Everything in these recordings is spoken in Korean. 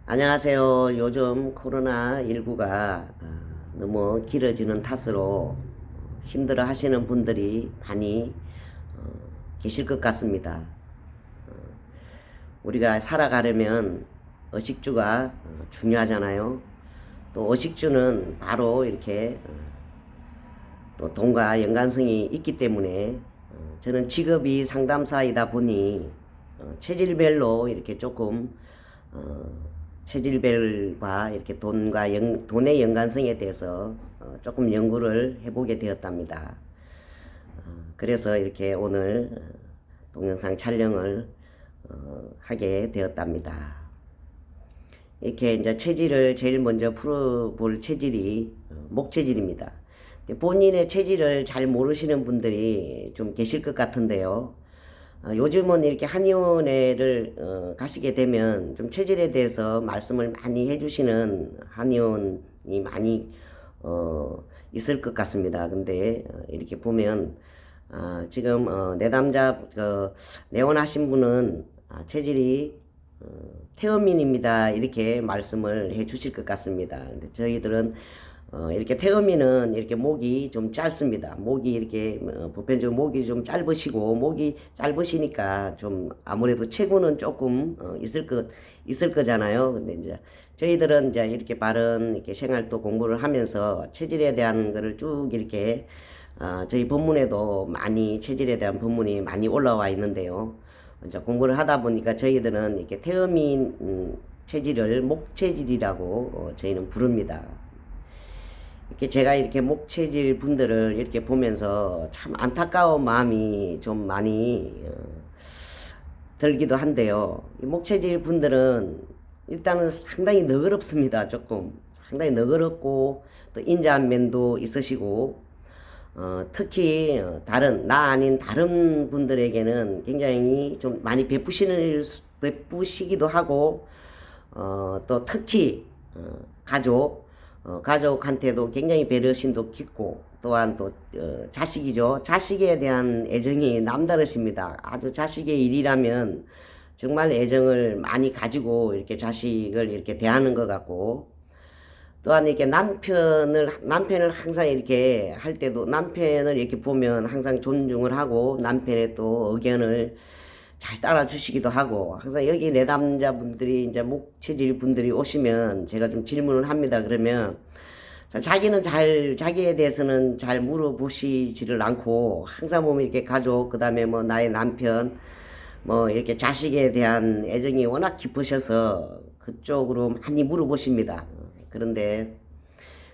안녕하세요. 요즘 코로나19가 너무 길어지는 탓으로 힘들어 하시는 분들이 많이 계실 것 같습니다. 우리가 살아가려면 의식주가 중요하잖아요. 또 의식주는 바로 이렇게 또 돈과 연관성이 있기 때문에 저는 직업이 상담사이다 보니 체질별로 이렇게 조금 체질별과 이렇게 돈의 연관성에 대해서 조금 연구를 해보게 되었답니다. 그래서 이렇게 오늘 동영상 촬영을 하게 되었답니다. 이렇게 이제 체질을 제일 먼저 풀어볼 체질이 목체질입니다. 본인의 체질을 잘 모르시는 분들이 좀 계실 것 같은데요. 요즘은 이렇게 한의원에를 가시게 되면 좀 체질에 대해서 말씀을 많이 해주시는 한의원이 많이 있을 것 같습니다. 근데 이렇게 보면 지금 내담자 내원하신 분은 체질이 태음인입니다. 이렇게 말씀을 해 주실 것 같습니다. 근데 저희들은 이렇게 태음인은 이렇게 목이 좀 짧습니다. 목이 이렇게 보편적으로 목이 좀 짧으시고 목이 짧으시니까 좀 아무래도 체구는 조금 있을 거잖아요. 근데 이제 저희들은 이제 이렇게 바른 이렇게 생활도 공부를 하면서 체질에 대한 거를 쭉 이렇게 저희 본문에도 많이 체질에 대한 본문이 많이 올라와 있는데요. 이제 공부를 하다 보니까 저희들은 이렇게 태음인 체질을 목체질이라고 저희는 부릅니다. 이렇게 제가 이렇게 목체질 분들을 이렇게 보면서 참 안타까운 마음이 좀 많이 들기도 한데요. 이 목체질 분들은 일단은 상당히 너그럽습니다. 조금 상당히 너그럽고 또 인자한 면도 있으시고 특히 나 아닌 다른 분들에게는 굉장히 좀 많이 베푸시기도 하고 또 특히 가족한테도 굉장히 배려심도 깊고 또한 또 자식이죠. 자식에 대한 애정이 남다르십니다. 아주 자식의 일이라면 정말 애정을 많이 가지고 이렇게 자식을 이렇게 대하는 것 같고 또한 이렇게 남편을 항상 이렇게 할 때도 남편을 이렇게 보면 항상 존중을 하고 남편의 또 의견을 잘 따라주시기도 하고 항상 여기 내담자분들이 이제 목체질 분들이 오시면 제가 좀 질문을 합니다. 그러면 자기에 대해서는 잘 물어보시지를 않고 항상 보면 이렇게 가족 그다음에 뭐 나의 남편 뭐 이렇게 자식에 대한 애정이 워낙 깊으셔서 그쪽으로 많이 물어보십니다. 그런데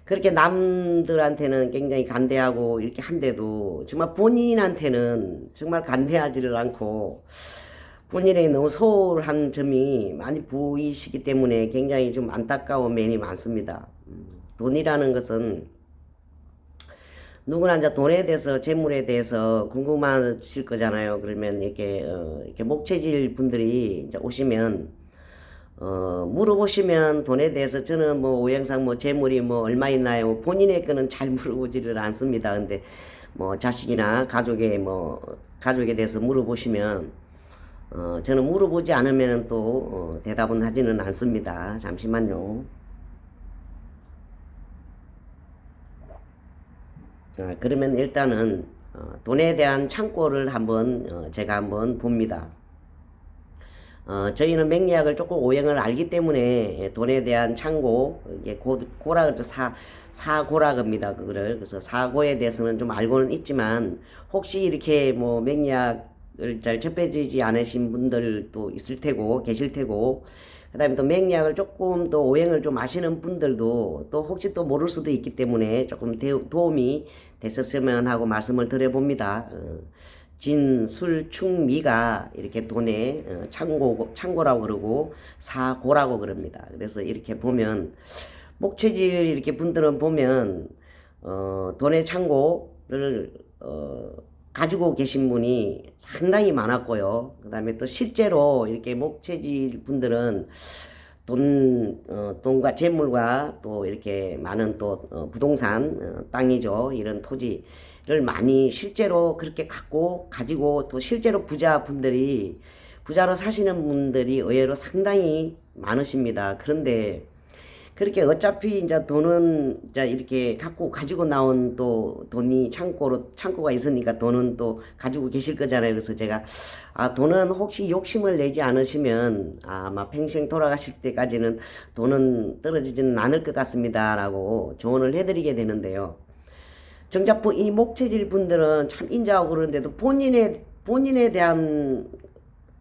그렇게 남들한테는 굉장히 간대하고 이렇게 한데도 정말 본인한테는 정말 간대하지를 않고 본인에게 너무 소홀한 점이 많이 보이시기 때문에 굉장히 좀 안타까운 면이 많습니다. 돈이라는 것은 누구나 이제 돈에 대해서 재물에 대해서 궁금하실 거잖아요. 그러면 이렇게 목체질 분들이 이제 오시면 물어보시면 돈에 대해서 저는 뭐 오행상 뭐 재물이 뭐 얼마 있나요? 본인의 거는 잘 물어보지를 않습니다. 근데 뭐 자식이나 가족에 대해서 물어보시면 저는 물어보지 않으면 또 대답은 하지는 않습니다. 잠시만요. 그러면 일단은 돈에 대한 창고를 제가 한번 봅니다. 저희는 맹리학을 조금 오행을 알기 때문에 돈에 대한 창고, 이게 고라 그래서 사고라 겁니다. 그거를. 그래서 사고에 대해서는 좀 알고는 있지만, 혹시 이렇게 뭐 맹리학을 잘 접해지지 않으신 분들도 있을 테고, 계실 테고, 그 다음에 또 맹리학을 조금 또 오행을 좀 아시는 분들도 또 혹시 또 모를 수도 있기 때문에 조금 도움이 됐었으면 하고 말씀을 드려봅니다. 진, 술, 충, 미가 이렇게 돈의 창고라고 그러고 사고라고 그럽니다. 그래서 이렇게 보면 목체질 이렇게 분들은 보면 돈의 창고를 가지고 계신 분이 상당히 많았고요. 그 다음에 또 실제로 이렇게 목체질 분들은 돈과 재물과 또 이렇게 많은 또 부동산, 땅이죠. 이런 토지를 많이 실제로 그렇게 가지고 또 실제로 부자로 사시는 분들이 의외로 상당히 많으십니다. 그런데 그렇게 어차피 이제 돈은 이제 이렇게 가지고 나온 또 돈이 창고가 있으니까 돈은 또 가지고 계실 거잖아요. 그래서 제가 돈은 혹시 욕심을 내지 않으시면 아마 평생 돌아가실 때까지는 돈은 떨어지지는 않을 것 같습니다라고 조언을 해드리게 되는데요. 정작 이 목체질 분들은 참 인자하고 그러는데도 본인에 대한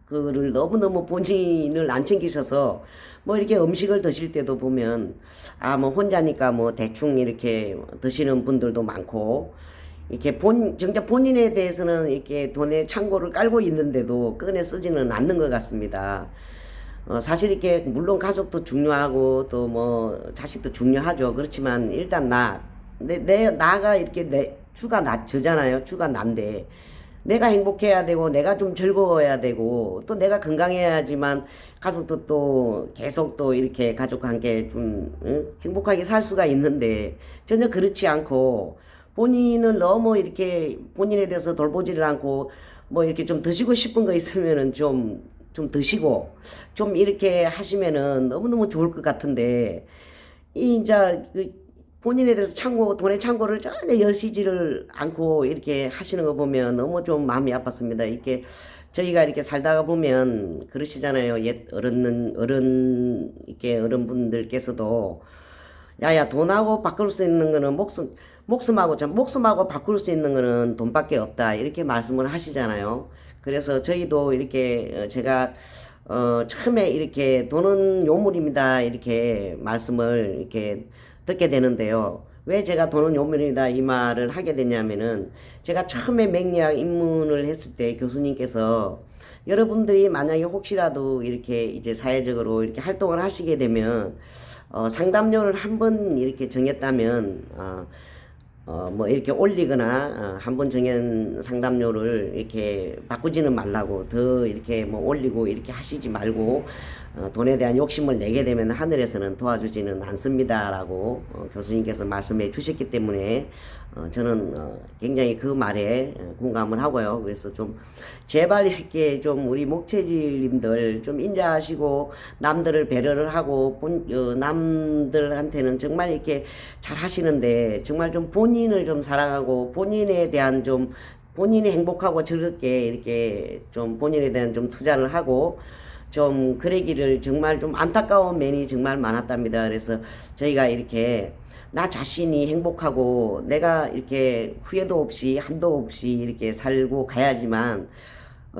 그를 너무너무 본인을 안 챙기셔서 뭐 이렇게 음식을 드실 때도 보면 뭐 혼자니까 뭐 대충 이렇게 드시는 분들도 많고 이렇게 정작 본인에 대해서는 이렇게 돈의 창고를 깔고 있는데도 꺼내 쓰지는 않는 것 같습니다. 사실 이렇게 물론 가족도 중요하고 또 뭐 자식도 중요하죠. 그렇지만 일단 나가 이렇게 주가 저잖아요. 주가 난데 내가 행복해야 되고 내가 좀 즐거워야 되고 또 내가 건강해야지만 가족도 또 계속 또 이렇게 가족과 함께 좀 행복하게 살 수가 있는데 전혀 그렇지 않고 본인을 너무 이렇게 본인에 대해서 돌보지를 않고 뭐 이렇게 좀 드시고 싶은 거 있으면은 좀 드시고 좀 이렇게 하시면은 너무너무 좋을 것 같은데 이제 본인에 대해서 돈의 창고를 전혀 여시지를 않고 이렇게 하시는 거 보면 너무 좀 마음이 아팠습니다. 이렇게 저희가 이렇게 살다가 보면 그러시잖아요. 옛 이렇게 어른분들께서도 야야 돈하고 바꿀 수 있는 거는 목숨하고 바꿀 수 있는 거는 돈밖에 없다. 이렇게 말씀을 하시잖아요. 그래서 저희도 이렇게 제가 처음에 이렇게 돈은 요물입니다. 이렇게 말씀을 이렇게 듣게 되는데요. 왜 제가 돈은 요물이다 이 말을 하게 되냐면은 제가 처음에 맹리학 입문을 했을 때 교수님께서 여러분들이 만약에 혹시라도 이렇게 이제 사회적으로 이렇게 활동을 하시게 되면 상담료를 한 번 이렇게 정했다면 뭐 이렇게 올리거나 한 번 정한 상담료를 이렇게 바꾸지는 말라고 더 이렇게 뭐 올리고 이렇게 하시지 말고 돈에 대한 욕심을 내게 되면 하늘에서는 도와주지는 않습니다라고 교수님께서 말씀해 주셨기 때문에 저는 굉장히 그 말에 공감을 하고요. 그래서 좀 제발 이렇게 좀 우리 목체질님들 좀 인자하시고 남들을 배려를 하고 남들한테는 정말 이렇게 잘 하시는데 정말 좀 본인을 좀 사랑하고 본인에 대한 좀 본인이 행복하고 즐겁게 이렇게 좀 본인에 대한 좀 투자를 하고 좀 그러기를 정말 좀 안타까운 면이 정말 많았답니다. 그래서 저희가 이렇게 나 자신이 행복하고 내가 이렇게 후회도 없이 한도 없이 이렇게 살고 가야지만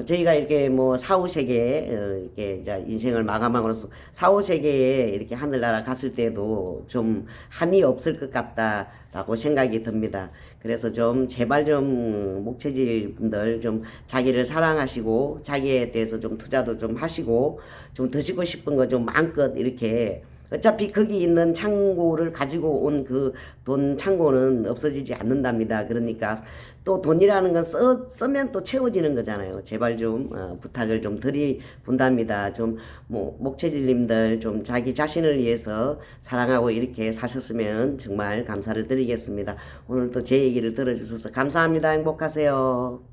저희가 이렇게 뭐 사후세계에 이렇게 이제 인생을 마감함으로써 사후세계에 이렇게 하늘나라 갔을 때도 좀 한이 없을 것 같다라고 생각이 듭니다. 그래서 좀 제발 좀 목체질 분들 좀 자기를 사랑하시고 자기에 대해서 좀 투자도 좀 하시고 좀 드시고 싶은 거 좀 마음껏 이렇게 어차피 거기 있는 창고를 가지고 온 그 돈 창고는 없어지지 않는답니다. 그러니까 또 돈이라는 건 쓰면 또 채워지는 거잖아요. 제발 좀 부탁을 좀 드리본답니다. 좀 뭐 목체질님들 좀 자기 자신을 위해서 사랑하고 이렇게 사셨으면 정말 감사를 드리겠습니다. 오늘 또 제 얘기를 들어주셔서 감사합니다. 행복하세요.